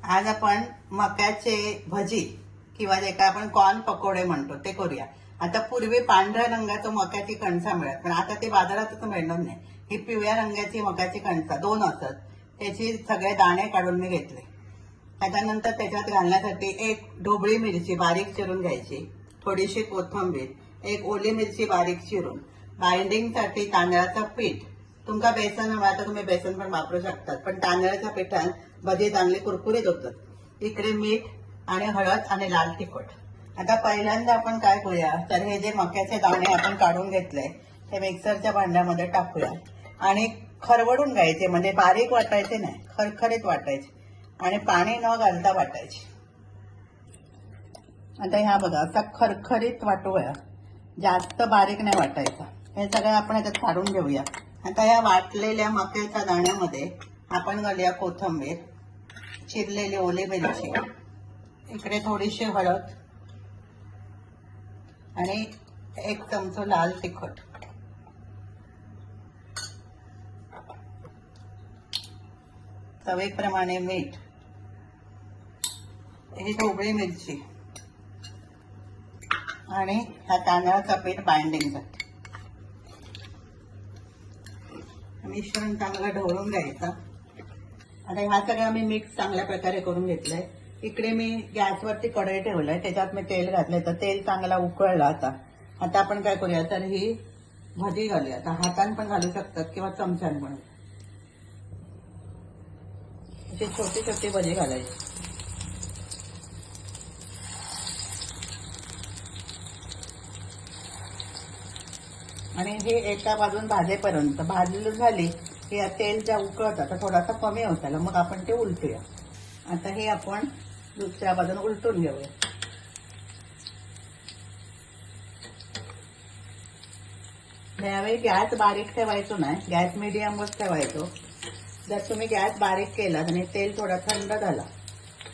आज आपण मक्याचे भजी किंवा जे काय आपण कॉर्न पकोडे म्हणतो ते करूया। आता पूर्वी पांढऱ्या रंगाचं मक्याची कणसा मिळत, पण आता ते बाजारातच मिळणार नाही। ही पिवळ्या रंगाची मक्याची कणसा 2 असतात, त्याची सगळे दाणे काढून मी घेतले। त्याच्यानंतर त्याच्यात घालण्यासाठी एक ढोबळी मिरची बारीक चिरून घ्यायची, थोडीशी कोथिंबीर, एक ओली मिरची बारीक चिरून, बाइंडिंगसाठी तांदळाचं पीठ। तुमका बेसन हवं तर तुम्ही बेसन पण वापरू शकतात, पण तांदळाच्या पिठात भजी चांगली कुरकुरीत होतात। इकडे मीठ आणि हळद आणि लाल तिखट। आता पहिल्यांदा आपण काय करूया तर हे जे मक्याचे दाणे आपण काढून घेतले ते मिक्सरच्या भांड्यामध्ये टाकूया आणि खरवडून घ्यायचे, म्हणजे बारीक वाटायचे नाही, खरखरीत वाटायचे आणि पाणी न घालता वाटायचे। आता ह्या बघा असा खरखरीत वाटूया, जास्त बारीक नाही वाटायचा। हे सगळं आपण याच्यात काढून घेऊया। आता या वाटलेल्या मक्याच्या दाण्यामध्ये आपण घालूया कोथिंबीर, चिरलेली ओली मिरची, इकडे थोडीशी हळद आणि 1 चमचा लाल तिखट, चवीप्रमाणे मीठ, ही ढोबळी मिरची आणि हा तांदळाचा पीठ बाइंडिंगसाठी। मिश्रण चांगलं ढवळून घ्यायचं। आता हा सगळं मी मिक्स चांगल्या प्रकारे करून घेतलंय। इकडे मी गॅसवरती कढई ठेवलंय, त्याच्यात मी तेल घातलंय, तर तेल चांगला उकळलं। आता आपण काय करूया तर ही भजी घालूया। आता हाताने पण घालू शकतात किंवा चमच्याने पण। अशी छोटी छोटी भजी घालायची आणि हे एका बाजून भाजेपर्यंत भाजली झाली की तेल ज्या उकळत आता थोडासा कमी होता, मग आपण ते उलटूया। आता हे आपण दुसऱ्या बाजून उलटून घेऊया। यावेळी गॅस बारीक ठेवायचो नाही, गॅस मीडियमवर ठेवायचो। जर तुम्ही गॅस बारीक केला आणि तेल थोडा थंड झाला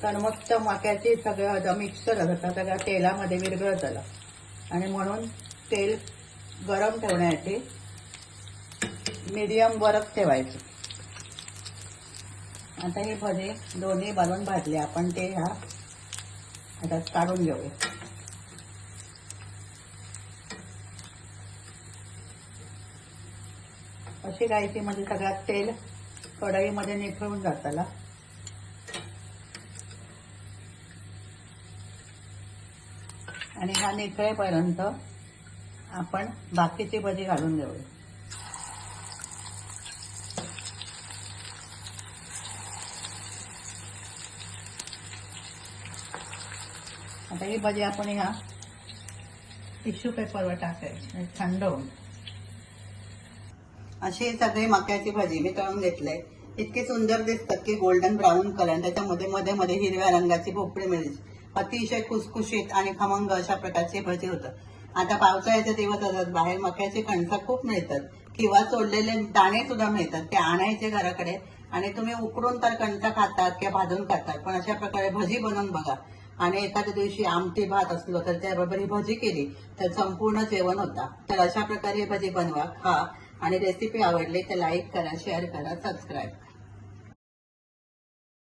तर मस्त मक्याची सगळं मिक्सर होता सगळ्या तेलामध्ये विरघळत आला, आणि म्हणून तेल गरम ठेवण्यासाठी मीडियम वरच ठेवायचं। आता ही भजी दोन्ही बाजून भाजली, आपण ते ह्या आता काढून घेऊया। अशी घ्यायची म्हणजे सगळ्यात तेल कढईमध्ये निथळून जाताला। आणि हा निथळेपर्यंत आपण बाकीची भजी घालून घेऊया। आता ही भजी आपण ह्या टिश्यू पेपरवर टाकायची थंड होऊन। अशी सगळी मक्याची भजी मी तळून घेतलंय। इतकी सुंदर दिसतात की गोल्डन ब्राऊन कलर, त्याच्यामध्ये मध्ये मध्ये हिरव्या रंगाची भोपळी मिरची, अतिशय खुसखुशीत आणि खमंग अशा प्रकारची भजी होतं। आता पावसाळ्याचे दिवस असतात, बाहेर मक्याची कणसं खूप मिळतात किंवा सोडलेले दाणे सुद्धा मिळतात, ते आणायचे घराकडे आणि तुम्ही उकडून तर कणसं खातात किंवा भाजून खातात, पण अशा प्रकारे भजी बनवून बघा। आणि एखाद्या दिवशी आमटी भात असलो तर त्याबरोबर ही भजी केली तर संपूर्ण जेवण होता। तर अशा प्रकारे भजी बनवा, खा, आणि रेसिपी आवडली तर लाईक करा, शेअर करा, सबस्क्राईब करा।